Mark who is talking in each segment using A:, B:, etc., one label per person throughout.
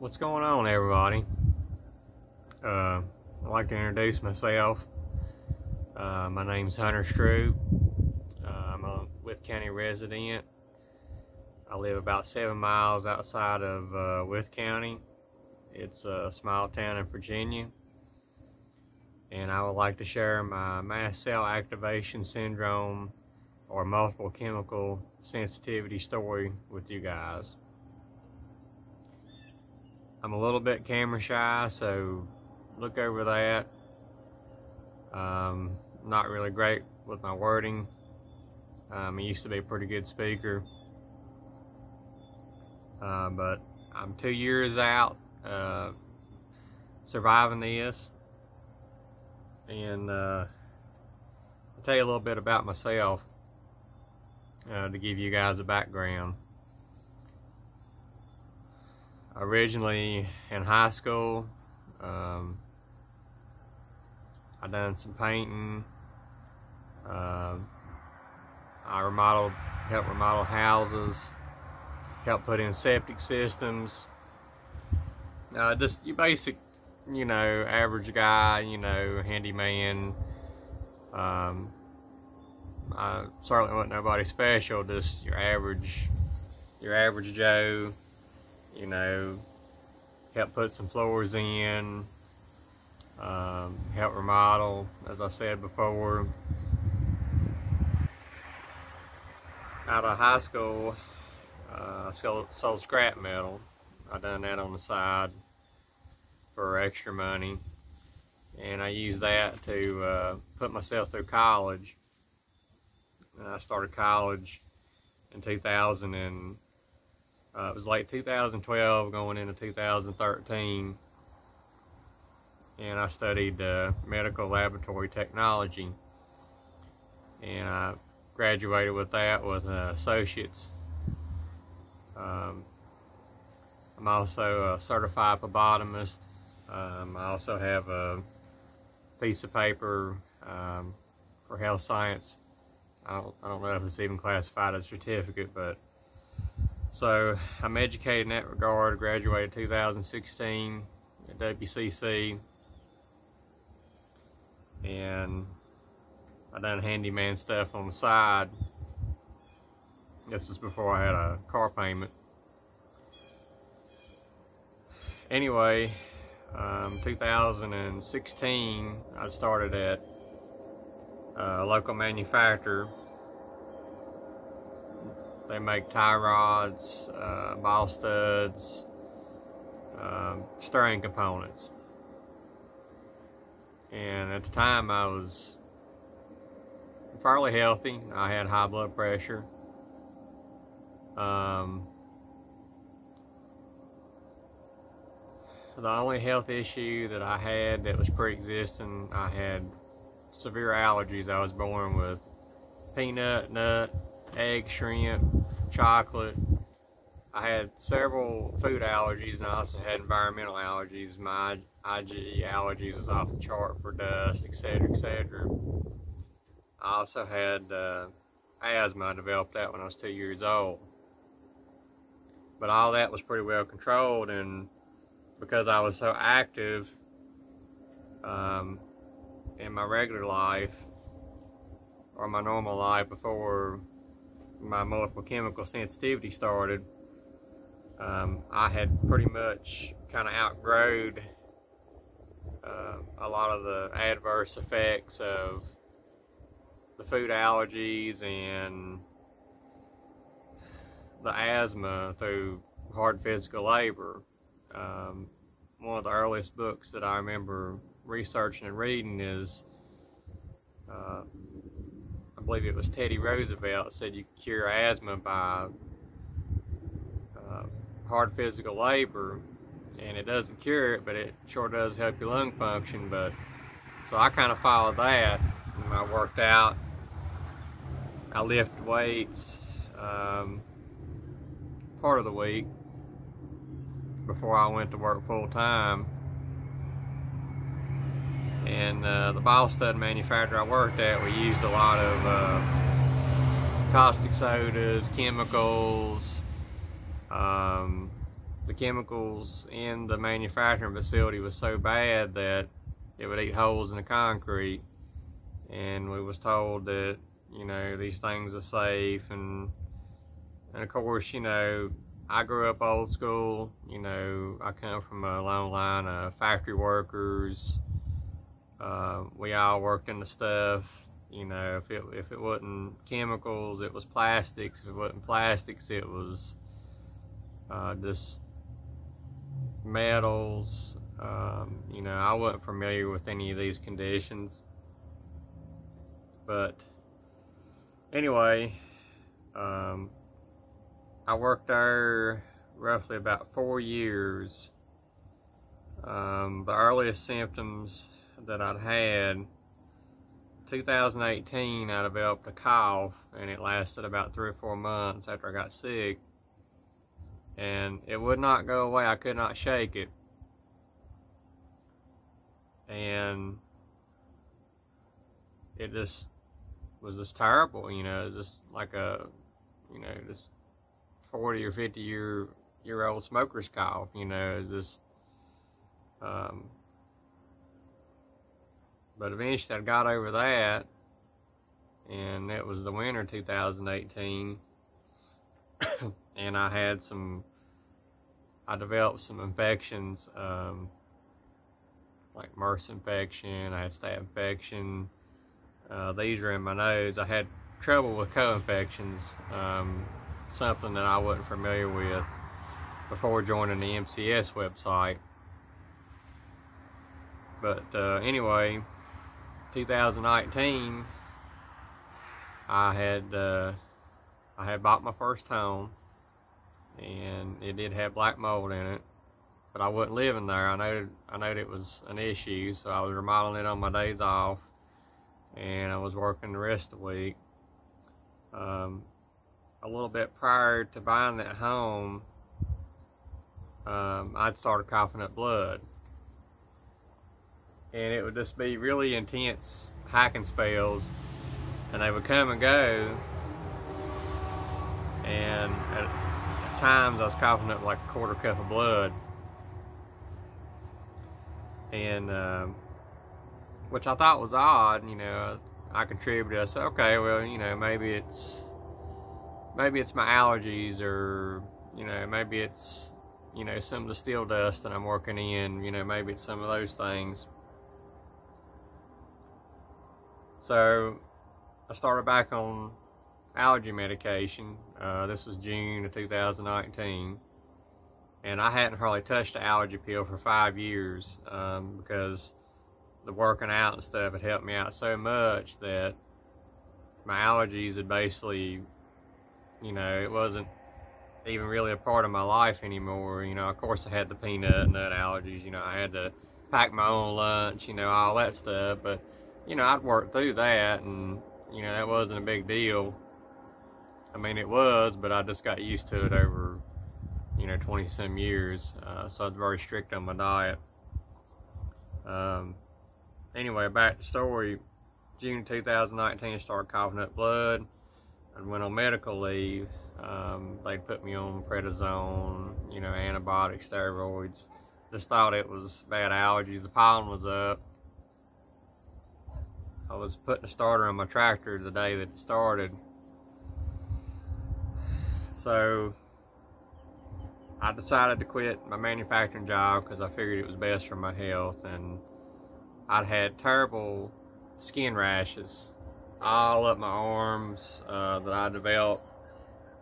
A: What's going on, everybody? I'd like to introduce myself. My name's Hunter Stroop. I'm a Wythe County resident. I live about 7 miles outside of Wythe County. It's a small town in Virginia. And I would like to share my mast cell activation syndrome or multiple chemical sensitivity story with you guys. I'm a little bit camera shy, so look over that. Not really great with my wording. I used to be a pretty good speaker, but I'm 2 years out surviving this, and I'll tell you a little bit about myself to give you guys a background. Originally in high school, I done some painting. I helped remodel houses, helped put in septic systems. Just your basic, average guy, handyman. I certainly wasn't nobody special, just your average Joe. Help put some floors in, help remodel, as I said before. Out of high school, I sold scrap metal. I done that on the side for extra money, and I used that to put myself through college. And I started college in 2000 and it was late 2012 going into 2013, and I studied medical laboratory technology, and I graduated with that with an associate's. I'm also a certified phlebotomist. I also have a piece of paper for health science. I don't know if it's even classified as a certificate, but so I'm educated in that regard. Graduated 2016 at WCC, and I done handyman stuff on the side. This is before I had a car payment. Anyway, 2016 I started at a local manufacturer. They make tie rods, ball studs, stirring components. And at the time I was fairly healthy. I had high blood pressure. The only health issue that I had that was pre-existing, I had severe allergies. I was born with peanut, nut, egg, shrimp, chocolate. I had several food allergies, and I also had environmental allergies. My IG allergies was off the chart for dust, etc., etc. I also had asthma. I developed that when I was 2 years old. But all that was pretty well controlled, and because I was so active in my regular life, or my normal life before my multiple chemical sensitivity started, I had pretty much kind of outgrowed a lot of the adverse effects of the food allergies and the asthma through hard physical labor. One of the earliest books that I remember researching and reading is I believe it was Teddy Roosevelt said you could cure asthma by hard physical labor, and it doesn't cure it, but it sure does help your lung function. But so I kind of followed that, and I worked out, I lifted weights part of the week before I went to work full time. And the ball stud manufacturer I worked at, we used a lot of caustic sodas, chemicals, the chemicals in the manufacturing facility was so bad that it would eat holes in the concrete, and we was told that, you know, these things are safe. And of course, you know, I grew up old school. You know, I come from a long line of factory workers. We all worked in the stuff. You know, if it wasn't chemicals, it was plastics. If it wasn't plastics, it was just metals. You know, I wasn't familiar with any of these conditions. But anyway, I worked there roughly about 4 years. The earliest symptoms that I'd had, 2018, I developed a cough, and it lasted about 3 or 4 months after I got sick, and it would not go away. I could not shake it, and it just was just terrible. You know, it was just like a, you know, this 40 or 50 year old smoker's cough. You know, it was just but eventually I got over that, and it was the winter 2018, and I developed some infections, like MRSA infection. I had staph infection. These are in my nose. I had trouble with co-infections, something that I wasn't familiar with before joining the MCS website. But anyway, 2019, I had bought my first home, and it did have black mold in it, but I wasn't living there. I know it was an issue, so I was remodeling it on my days off, and I was working the rest of the week. A little bit prior to buying that home, I'd started coughing up blood. And it would just be really intense hacking spells, and they would come and go, and at times I was coughing up like a quarter cup of blood, and which I thought was odd. You know, I contributed. I said, okay, well, you know, maybe it's my allergies, or, you know, maybe it's, you know, some of the steel dust that I'm working in. You know, maybe it's some of those things. So I started back on allergy medication. This was June of 2019, and I hadn't hardly touched the allergy pill for 5 years, because the working out and stuff had helped me out so much that my allergies had basically, you know, it wasn't even really a part of my life anymore. You know, of course I had the peanut and nut allergies. You know, I had to pack my own lunch, you know, all that stuff, but you know, I'd worked through that, and, you know, that wasn't a big deal. I mean, it was, but I just got used to it over, you know, 20-some years. So I was very strict on my diet. Anyway, back to the story. June 2019, I started coughing up blood. I went on medical leave. They'd put me on prednisone, you know, antibiotics, steroids. Just thought it was bad allergies. The pollen was up. I was putting a starter on my tractor the day that it started. So I decided to quit my manufacturing job because I figured it was best for my health. And I'd had terrible skin rashes all up my arms that I developed.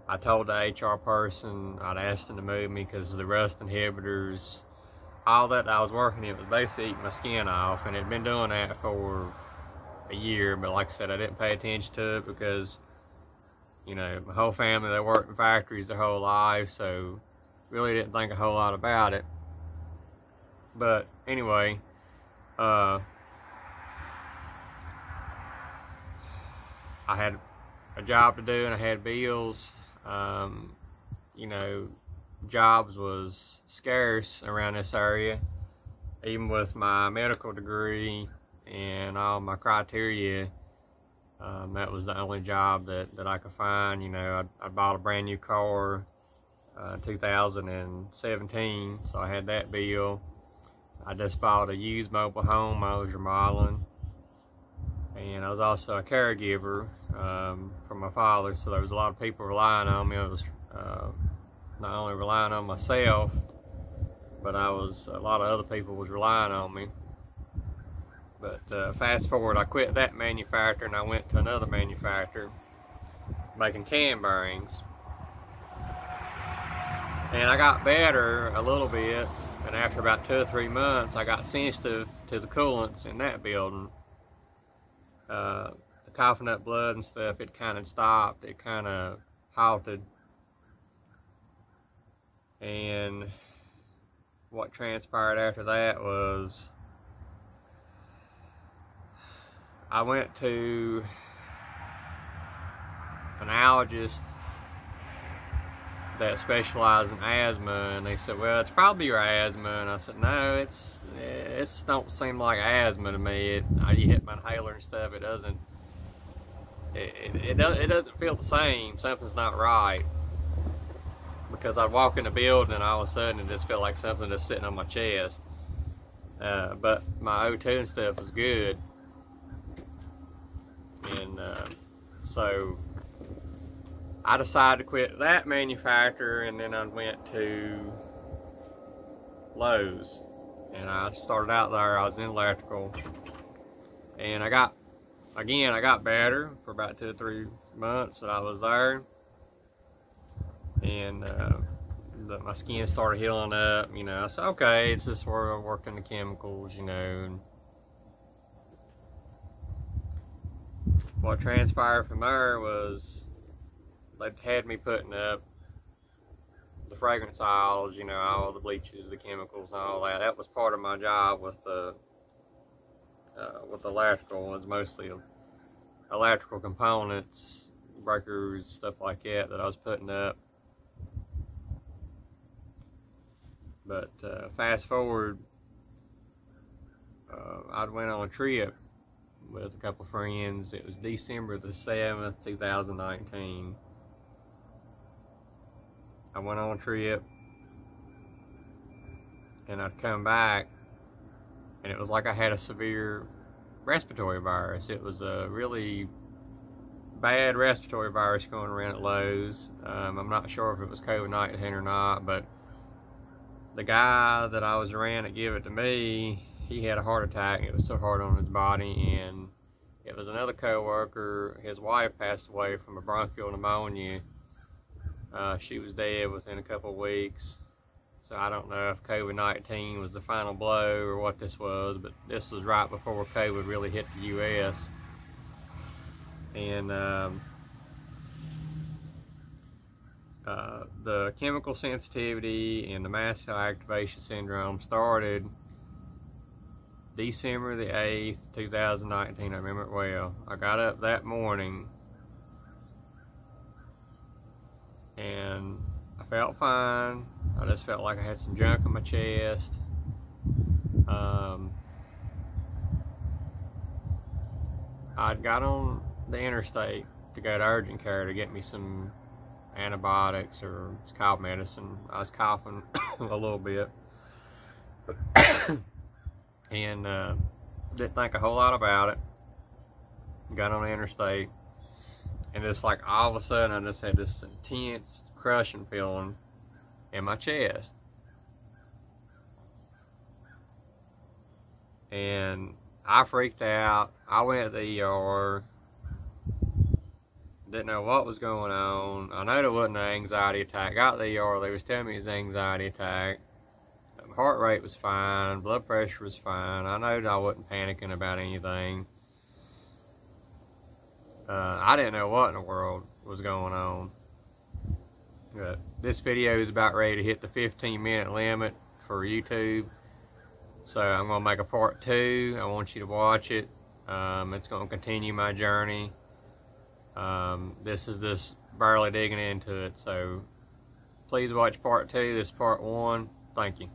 A: I told the HR person, I'd asked them to move me because of the rust inhibitors. All that I was working in was basically eating my skin off, and it'd been doing that for a year. But like I said, I didn't pay attention to it because, you know, my whole family, they worked in factories their whole life, so really didn't think a whole lot about it. But anyway, I had a job to do and I had bills. You know, jobs was scarce around this area, even with my medical degree and all my criteria. That was the only job that I could find. You know, I bought a brand new car. 2017, so I had that bill. I just bought a used mobile home I was remodeling, and I was also a caregiver for my father, so there was a lot of people relying on me. I was not only relying on myself, but a lot of other people was relying on me. But fast forward, I quit that manufacturer and I went to another manufacturer making can bearings. And I got better a little bit, and after about 2 or 3 months, I got sensitive to the coolants in that building. The coughing up blood and stuff, it kind of stopped, it kind of halted. And what transpired after that was I went to an allergist that specialized in asthma, and they said, well, it's probably your asthma. And I said, no, it's don't seem like asthma to me. You hit my inhaler and stuff, it doesn't feel the same. Something's not right. Because I'd walk in the building and all of a sudden it just felt like something just sitting on my chest. But my O2 and stuff was good. And so I decided to quit that manufacturer, and then I went to Lowe's. And I started out there, I was in electrical. And I got better for about 2 or 3 months that I was there. And my skin started healing up, you know. I said, okay, it's just where I worked in the chemicals, you know. And what transpired from there was they had me putting up the fragrance aisles, you know, all the bleaches, the chemicals, and all that. That was part of my job with the electrical ones, mostly electrical components, breakers, stuff like that I was putting up. But fast forward, I went on a trip with a couple of friends. It was December the 7th, 2019. I went on a trip, and I'd come back, and it was like I had a severe respiratory virus. It was a really bad respiratory virus going around at Lowe's. I'm not sure if it was COVID-19 or not, but the guy that I was around to give it to me, he had a heart attack. It was so hard on his body, and it was another co-worker. His wife passed away from a bronchial pneumonia. She was dead within a couple of weeks. So I don't know if COVID-19 was the final blow or what this was, but this was right before COVID really hit the U.S. And the chemical sensitivity and the mast cell activation syndrome started December the 8th, 2019. I remember it well. I got up that morning and I felt fine. I just felt like I had some junk in my chest. I'd got on the interstate to go to urgent care to get me some antibiotics or cough medicine. I was coughing a little bit. And didn't think a whole lot about it. Got on the interstate, and just like all of a sudden I just had this intense crushing feeling in my chest. And I freaked out. I went to the ER. Didn't know what was going on. I know there wasn't an anxiety attack. Got to the ER, they was telling me it was an anxiety attack. Heart rate was fine, blood pressure was fine. I know that I wasn't panicking about anything. I didn't know what in the world was going on. But this video is about ready to hit the 15-minute limit for YouTube. So I'm going to make a part 2. I want you to watch it. It's going to continue my journey. This is just barely digging into it. So please watch part 2. This is part 1. Thank you.